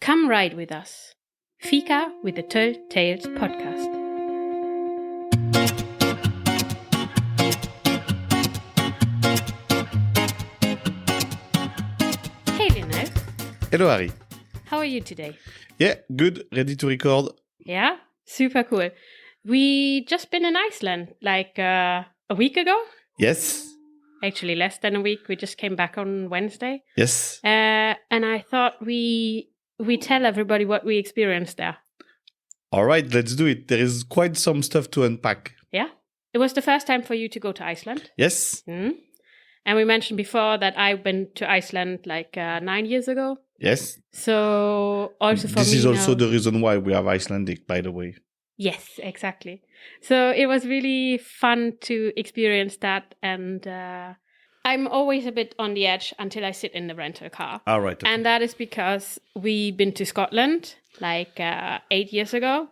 Come ride with us. Fika with the Tölt Tales podcast. Hey Lionel. Hello, Harry. How are you today? Yeah, good. Ready to record. Yeah, super cool. We just been in Iceland like a week ago. Yes. Actually, less than a week. We just came back on Wednesday. Yes. And I thought we tell everybody what we experienced there. All right, let's do it. There is quite some stuff to unpack. Yeah. It was the first time for you to go to Iceland. Yes. Mm. And we mentioned before that I've been to Iceland like 9 years ago. Yes. So also for me This is also now, the reason why we have Icelandic, by the way. yes, exactly. So it was really fun to experience that. And I'm always a bit on the edge until I sit in the rental car. All right. Okay. And that is because we've been to Scotland like 8 years ago.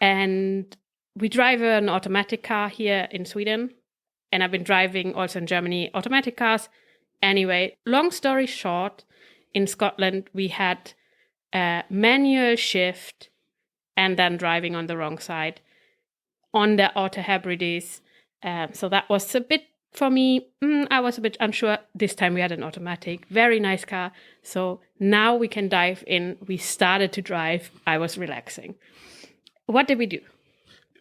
And we drive an automatic car here in Sweden. And I've been driving also in Germany automatic cars. Anyway, long story short, in Scotland, we had a manual shift and then driving on the wrong side on the auto hybrids. So that was a bit, for me, I was a bit unsure. This time we had an automatic, very nice car. So now we can dive in. We started to drive. I was relaxing. What did we do?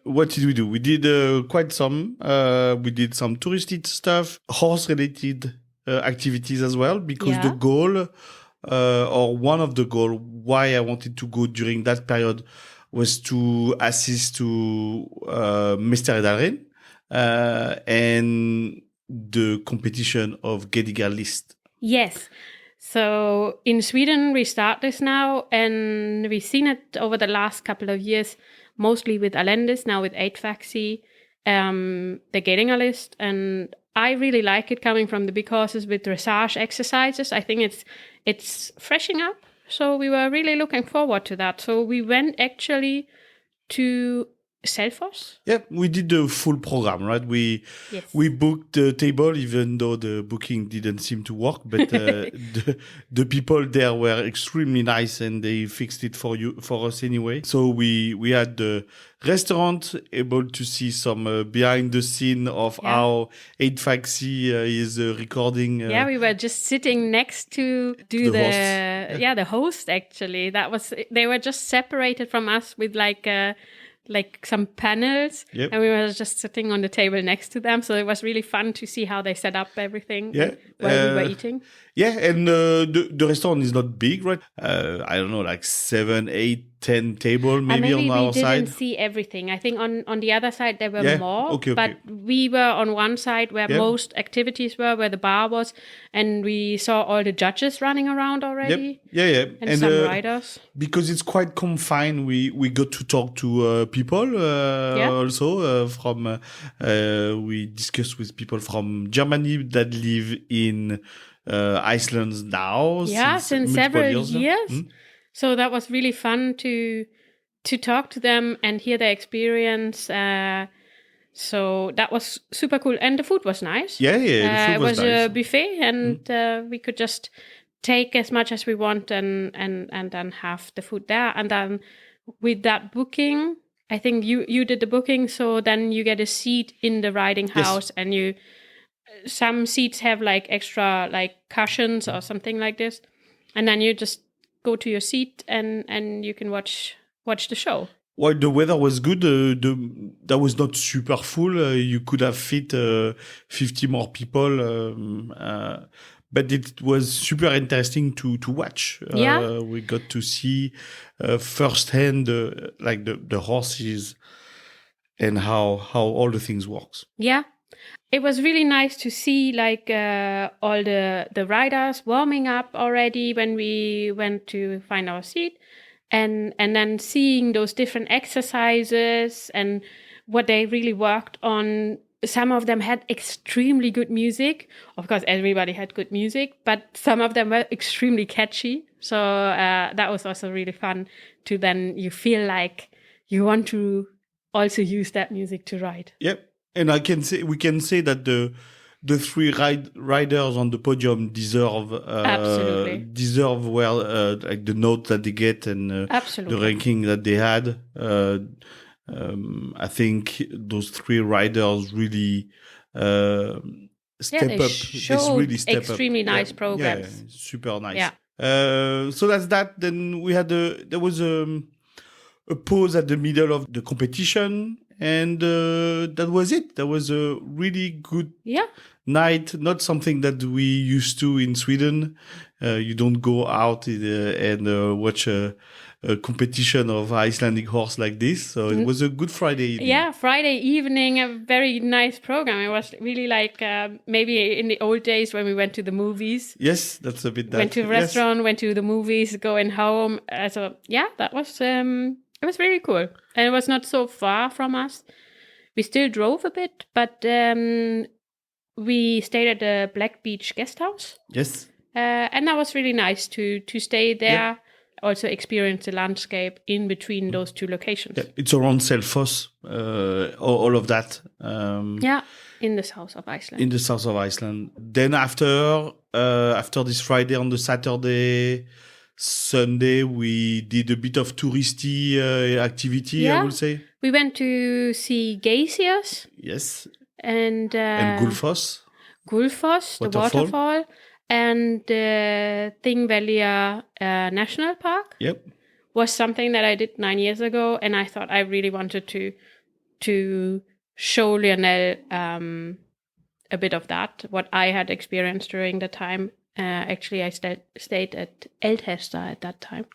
What did we do? We did quite some. We did some touristy stuff, horse-related activities as well, because the goal, or one of the goals, why I wanted to go during that period was to assist to Mr. Edalren and the competition of Gedigal list. Yes. So in Sweden, we start this now, and we've seen it over the last couple of years, mostly with Alendis, now with 8-Faxi, the Gedigal list. And I really like it coming from the big horses with dressage exercises. I think it's freshening up. So we were really looking forward to that. So we went actually to Selfoss. Yeah, we did the full program, right? We booked the table, even though the booking didn't seem to work. But the people there were extremely nice, and they fixed it for us anyway. So we had the restaurant, able to see some behind the scene of how 8-Faxi is recording. We were just sitting next to the host actually. They were just separated from us with like some panels, and we were just sitting on the table next to them. So it was really fun to see how they set up everything while we were eating. Yeah, and the restaurant is not big, right? I don't know, like 7, 8, 10 table maybe on our side. We didn't see everything. I think on the other side there were more. Okay. But we were on one side where most activities were the bar was, and we saw all the judges running around already. Yep. And some riders. Because it's quite confined, we got to talk to people also from. We discussed with people from Germany that live in Iceland now. Since several years. So that was really fun to talk to them and hear their experience. So that was super cool. And the food was nice. Yeah, the food was nice. It was a buffet, and we could just take as much as we want and then have the food there. And then with that booking, I think you did the booking, so then you get a seat in the riding house, and some seats have like extra like cushions or something like this, and then you just go to your seat and you can watch the show. Well, the weather was good. That was not super full. You could have fit 50 more people, but it was super interesting to watch. We got to see firsthand the horses and how all the things works. Yeah. It was really nice to see like all the riders warming up already when we went to find our seat, and then seeing those different exercises and what they really worked on. Some of them had extremely good music. Of course, everybody had good music, but some of them were extremely catchy. So that was also really fun to then you feel like you want to also use that music to ride. Yep. And we can say that the three riders on the podium deserve well like the note that they get and the ranking that they had. I think those three riders really step up. It's really extremely nice programs. Yeah, super nice. Yeah. So that's that. Then we had there was a pause at the middle of the competition, and that was it. That was a really good night. Not something that we used to in Sweden. You don't go out and watch a competition of Icelandic horse like this. So it was a good Friday evening. Yeah, Friday evening, a very nice program. It was really like maybe in the old days when we went to the movies. Yes, that's a bit that. Went to a restaurant, went to the movies, going home. So yeah, that was it was really cool. And it was not so far from us. We still drove a bit, but we stayed at the Black Beach guest house. Yes. And that was really nice to stay there. Yeah. Also experience the landscape in between those two locations. Yeah, it's around Selfoss, all of that. In the south of Iceland. In the south of Iceland. Then after this Friday, on the Saturday, Sunday, we did a bit of touristy activity, I would say. We went to see geysers. Yes. And Gullfoss. Gullfoss, the waterfall. And the Thingvellir National Park was something that I did 9 years ago, and I thought I really wanted to show Lionel a bit of that, what I had experienced during the time. Actually, I stayed at Eldhesta at that time.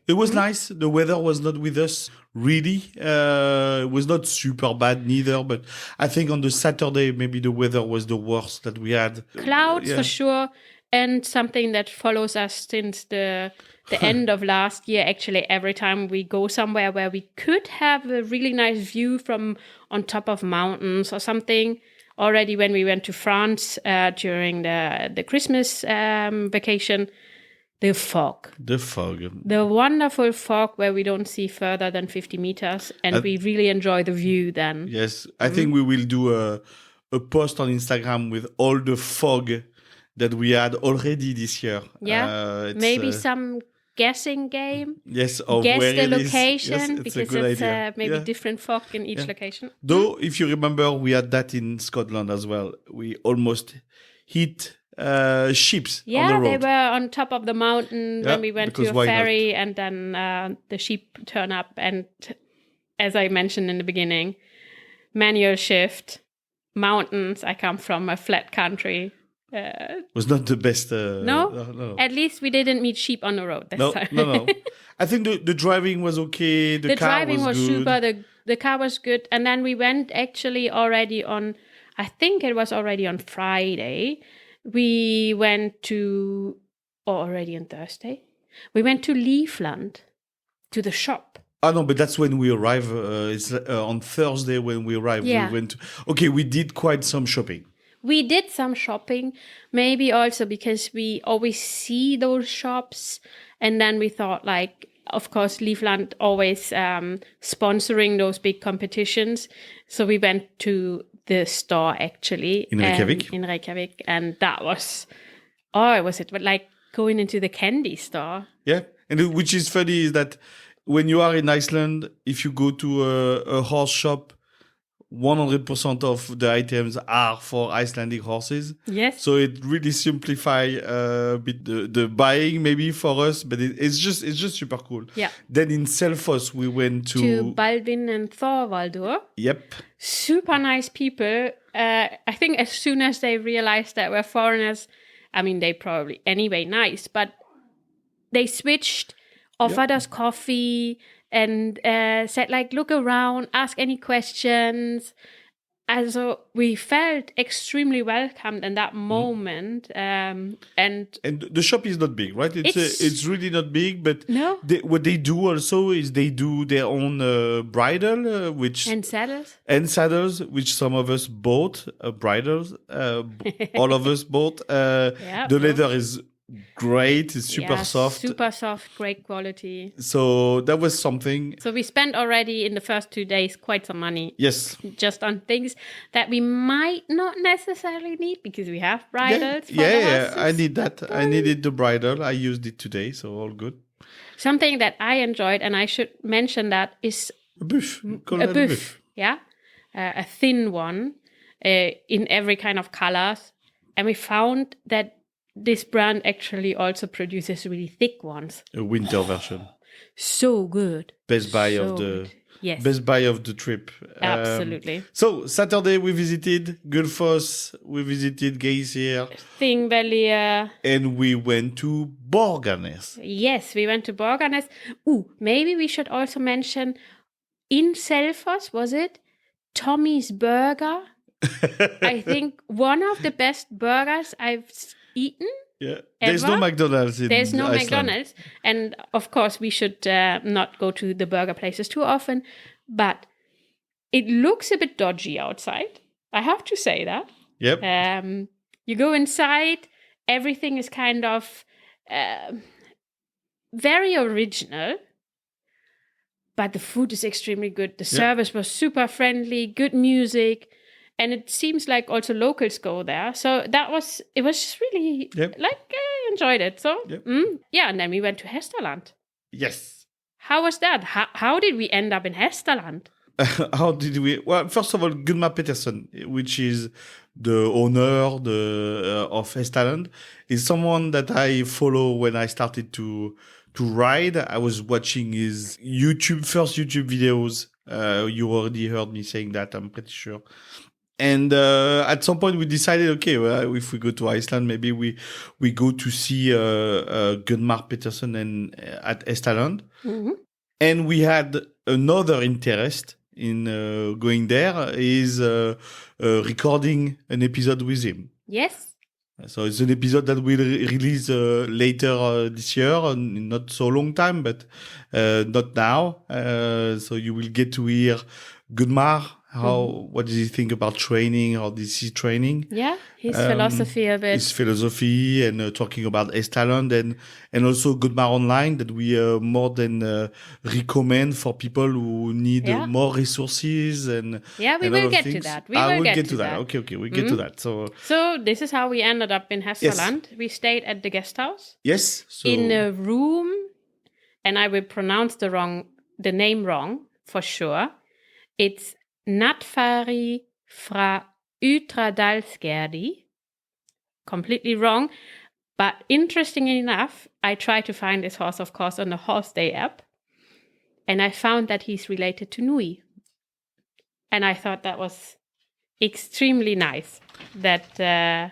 It was nice. The weather was not with us, really. It was not super bad neither, but I think on the Saturday, maybe the weather was the worst that we had. Clouds for sure, and something that follows us since the end of last year. Actually, every time we go somewhere where we could have a really nice view from on top of mountains or something. Already when we went to France during the Christmas vacation, the fog. The wonderful fog where we don't see further than 50 meters, and we really enjoy the view then. Yes, I think we will do a post on Instagram with all the fog that we had already this year. Yeah, maybe some guessing game. Yes, of guess where the it location, is. Yes, because it's maybe different fog in each location. Though, if you remember, we had that in Scotland as well. We almost hit ships on the road. They were on top of the mountain when we went to a ferry, and then the sheep turn up. And as I mentioned in the beginning, manual shift, mountains. I come from a flat country. Was not the best. No, at least we didn't meet sheep on the road this time. No. I think the driving was okay. The car driving was good. super. The car was good. And then we went actually already on, I think it was already on Friday. We went to, already on Thursday, we went to Livland, to the shop. Oh, no, but that's when we arrive. It's on Thursday when we arrive. Yeah. We did quite some shopping. We did some shopping, maybe also because we always see those shops. And then we thought, like, of course, Livland always sponsoring those big competitions. So we went to the store, actually. In Reykjavik? In Reykjavik. And that was, but like going into the candy store. Yeah. And which is funny is that when you are in Iceland, if you go to a horse shop, 100% of the items are for Icelandic horses. Yes. So it really simplifies a bit the buying maybe for us, but it's just super cool. Yeah. Then in Selfoss we went to Baldvin and Thorvaldur. Yep. Super nice people. I think as soon as they realized that we're foreigners, I mean, they probably anyway nice, but they switched, offered us coffee, and said, like, look around, ask any questions. Also, we felt extremely welcomed in that moment. And the shop is not big, right? It's really not big, but no. What they do also is they do their own bridle, and saddles. And saddles, which some of us bought, bridles. All of us bought. The leather is great. It's super soft. Super soft, great quality. So that was something. So we spent already in the first 2 days quite some money. Yes. Just on things that we might not necessarily need because we have bridles. For the horses. I need that. I needed the bridle. I used it today, so all good. Something that I enjoyed, and I should mention that, is a buff. A buff. Yeah, a thin one in every kind of colors. And we found that this brand actually also produces really thick ones. A winter version. So good. Best buy of the trip. Absolutely. So Saturday we visited Gullfoss, we visited Geysir, Thingvellir, and we went to Borgarnes. Yes, we went to Borgarnes. Maybe we should also mention in Selfoss, was it Tommy's Burger? I think one of the best burgers I've eaten. Yeah, there's no McDonald's in There's no Iceland. McDonald's. And of course, we should not go to the burger places too often. But it looks a bit dodgy outside. I have to say that. Yep. You go inside, everything is kind of very original. But the food is extremely good. The service was super friendly, good music. And it seems like also locals go there. So it was just really, I enjoyed it. So, and then we went to Hesterland. Yes. How was that? How did we end up in Hesterland? How did we? Well, first of all, Gunnar Peterson, which is the owner of Hesterland, is someone that I follow when I started to ride. I was watching his first YouTube videos. You already heard me saying that, I'm pretty sure. And at some point we decided, okay, well, if we go to Iceland, maybe we go to see Gunnar Peterson at Hesterland. Mm-hmm. And we had another interest in going there, is recording an episode with him. Yes. So it's an episode that we'll release later this year, not so long time, but not now. So you will get to hear Gunnar. What does he think about training? How does he training? Yeah, his philosophy of it. His philosophy, and talking about Hesterland and also Gunnar Online, that we more than recommend for people who need more resources and we will get to that. We will get to that. Okay, we get to that. So this is how we ended up in Hesterland. Yes. We stayed at the guest house. Yes. In a room, and I will pronounce the name wrong for sure. It's Nattfari fra Ytradalsgerði. Completely wrong. But interestingly enough, I tried to find this horse, of course, on the Horse Day app. And I found that he's related to Nui. And I thought that was extremely nice. That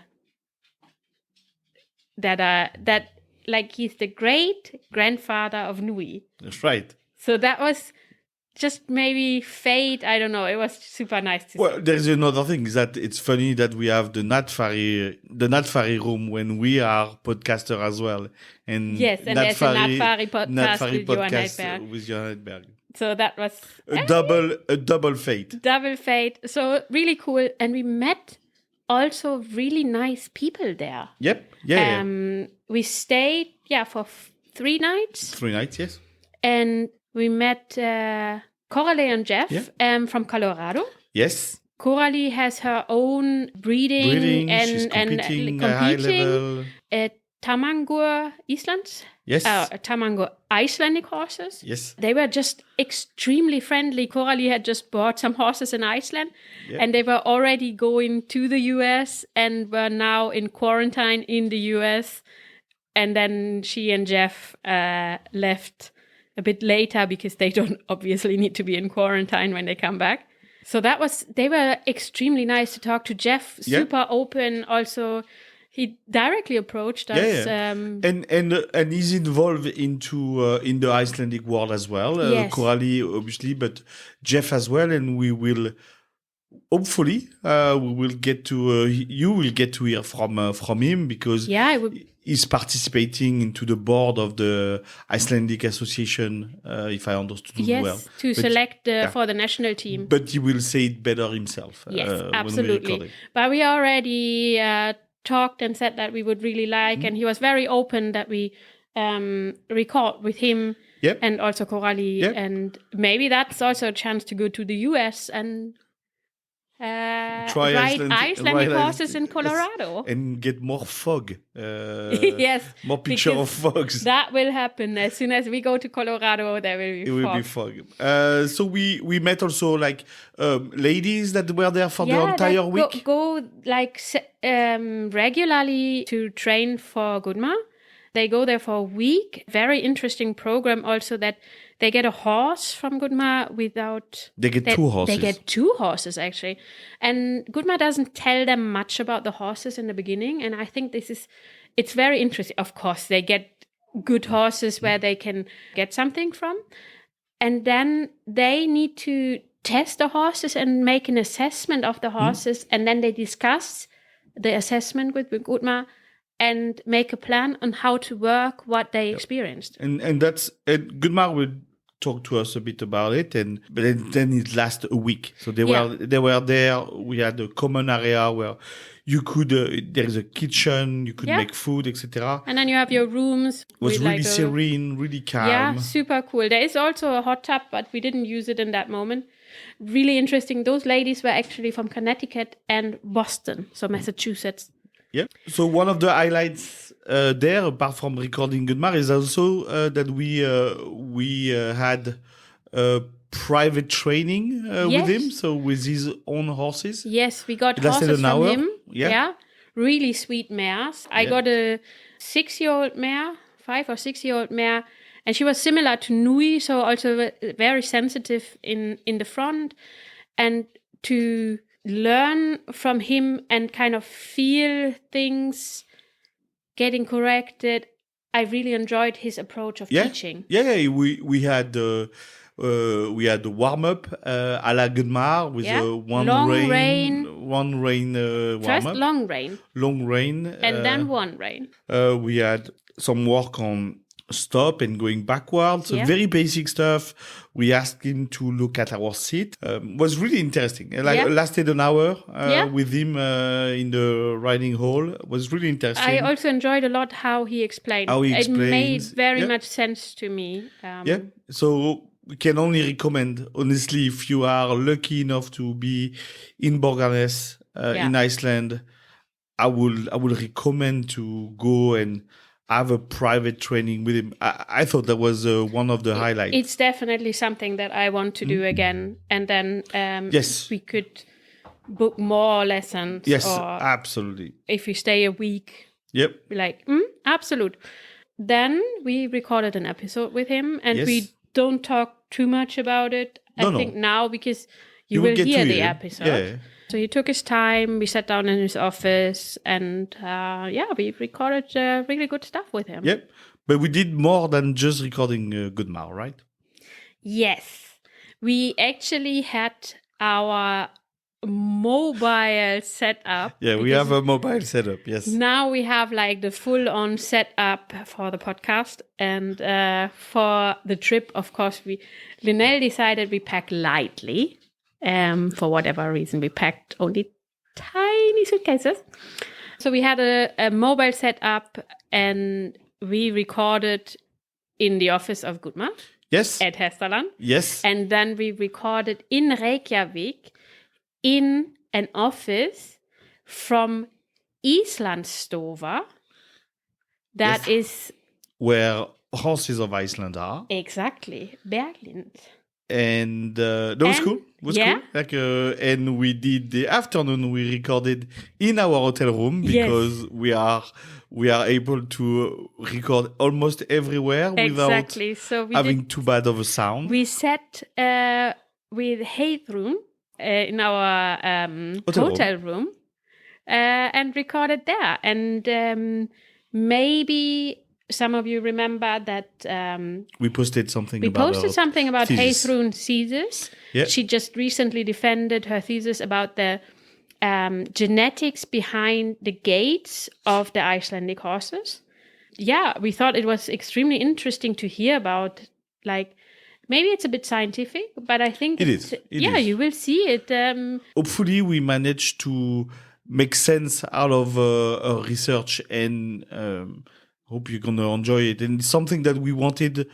like he's the great grandfather of Nui. That's right. So that was just maybe fate. I don't know. It was super nice to see. Well, there's another thing, is that it's funny that we have the Nattfari room when we are podcaster as well. And yes, and there's a Nattfari podcast with Johan Hedberg. So that was a double fate. Double fate. So really cool. And we met also really nice people there. Yep. Yeah. We stayed for 3 nights. 3 nights, yes. And we met Coralie and Jeff from Colorado. Yes. Coralie has her own breeding and she's competing at high level. Tamangur Iceland. Yes. Tamangur Icelandic horses. Yes. They were just extremely friendly. Coralie had just bought some horses in Iceland, and they were already going to the US and were now in quarantine in the US. And then she and Jeff left a bit later because they don't obviously need to be in quarantine when they come back. So they were extremely nice to talk to. Jeff, super open. Also, he directly approached us. And he's involved into in the Icelandic world as well. Coralie, obviously, but Jeff as well. And we will hopefully we will get to you will get to hear from him, because he's participating into the board of the Icelandic Association, if I understood well. To select for the national team. But he will say it better himself. Yes, absolutely. But we already talked and said that we would really like, and he was very open that we record with him and also Coralie, and maybe that's also a chance to go to the US and ride Icelandic horses in Colorado. And get more fog. Yes. More picture of fogs. That will happen. As soon as we go to Colorado, there will be fog. It will be fog. So we met also like ladies that were there for the entire week. Go like regularly to train for Gudmar. They go there for a week. Very interesting program also that they get a horse from Gudmar without... They get 2 horses. They get 2 horses, actually. And Gudmar doesn't tell them much about the horses in the beginning. And I think it's very interesting. Of course, they get good horses where they can get something from. And then they need to test the horses and make an assessment of the horses. And then they discuss the assessment with Gudmar and make a plan on how to work what they experienced. And that's Gudmar will talk to us a bit about it, but then it lasts a week. So they were there. We had a common area where you could there is a kitchen, you could make food, etc. And then you have your rooms. It was really serene, really calm. Yeah, super cool. There is also a hot tub, but we didn't use it in that moment. Really interesting. Those ladies were actually from Connecticut and Boston, so Massachusetts. Yeah. So one of the highlights there, apart from recording Gudmar, is also that we had private training with him. So with his own horses. Yes, we got horses from him. Yeah. Really sweet mares. I got a 6-year-old mare, 5 or 6-year-old mare, and she was similar to Nui, so also very sensitive in the front, and to learn from him and kind of feel things getting corrected. I really enjoyed his approach of teaching. Yeah, we had the warm up à la Gudmar with one rain warm First up. long rain, and then one rain. We had some work on stop and going backwards. So very basic stuff. We asked him to look at our seat. Was really interesting. Lasted an hour with him in the riding hall. Was really interesting. I also enjoyed a lot how he explained. It made very much sense to me. So we can only recommend, honestly, if you are lucky enough to be in Borgarnes in Iceland, I would recommend to go and have a private training with him. I thought that was one of the highlights. It's definitely something that I want to do again. And then we could book more lessons. Yes, absolutely. If we stay a week. Yep. Like, absolute. Then we recorded an episode with him, and we don't talk too much about it. I think now, because you will hear the episode. Yeah. So he took his time. We sat down in his office, and we recorded really good stuff with him. Yep, but we did more than just recording Gudmar, right? Yes, we actually had our mobile setup. Yeah, we have a mobile setup. Yes. Now we have like the full-on setup for the podcast, and for the trip, of course, Lionel decided we pack lightly. For whatever reason, we packed only tiny suitcases. So we had a mobile setup, and we recorded in the office of Gudmar. Yes. At Hestaland. Yes. And then we recorded in Reykjavik in an office from Íslandsstofa. That is where horses of Iceland are. Exactly. Berglind. And that was cool. Cool. Like, and we did the afternoon. We recorded in our hotel room because we are able to record almost everywhere without having too bad of a sound. We sat with Heidrun in our hotel room and recorded there. And maybe some of you remember that we posted something about Heidrun's thesis. Yeah. She just recently defended her thesis about the genetics behind the gaits of the Icelandic horses. Yeah, we thought it was extremely interesting to hear about. Like, maybe it's a bit scientific, but I think it is. You will see it. Hopefully, we managed to make sense out of research, and hope you're gonna enjoy it. And it's something that we wanted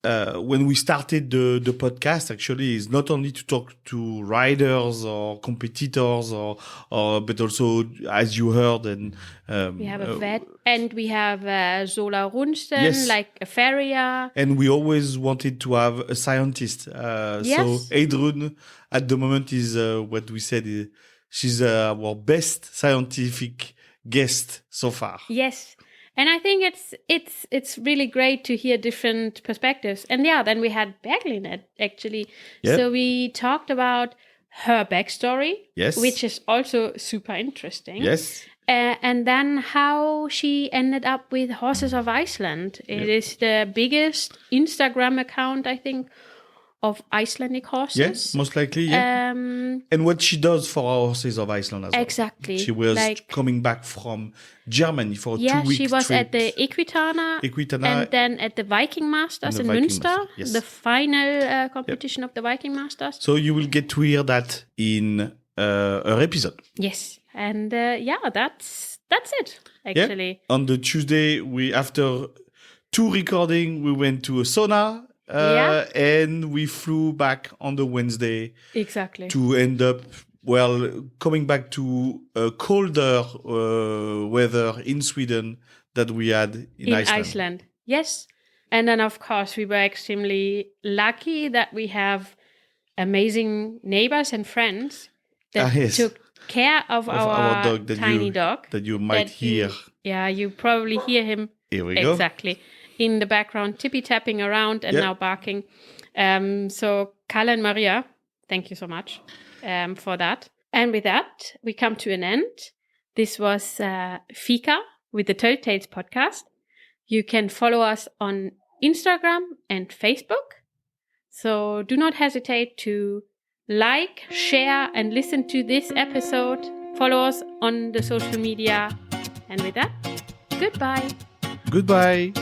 when we started the podcast. Actually, is not only to talk to riders or competitors, or but also, as you heard, and we have a vet, and we have Zola Runsten, yes. like a farrier. And we always wanted to have a scientist. Yes. So Eidrun, at the moment, is what we said. She's our best scientific guest so far. Yes. And I think it's really great to hear different perspectives. And then we had Berglin actually. Yep. So we talked about her backstory, yes, which is also super interesting. Yes. And then how she ended up with Horses of Iceland. It is the biggest Instagram account, I think, of Icelandic horses. Yes, most likely, yeah. And what she does for our Horses of Iceland as well. Exactly. She was coming back from Germany for a 2-week she was trip. At the Equitana, and then at the Viking Masters in Münster, yes. the final competition of the Viking Masters. So you will get to hear that in her episode. Yes, and that's it, actually. Yeah. On the Tuesday, after 2 recording, we went to a sauna. And we flew back on the Wednesday. Exactly. To end up, coming back to a colder weather in Sweden that we had in Iceland. Yes. And then, of course, we were extremely lucky that we have amazing neighbors and friends that took care of our dog, tiny dog. That you might hear. You probably hear him. Here we go. Exactly. In the background, tippy-tapping around and now barking. So, Kalle and Maria, thank you so much for that. And with that, we come to an end. This was Fika with the Tölt Tales podcast. You can follow us on Instagram and Facebook. So do not hesitate to like, share, and listen to this episode. Follow us on the social media. And with that, goodbye. Goodbye.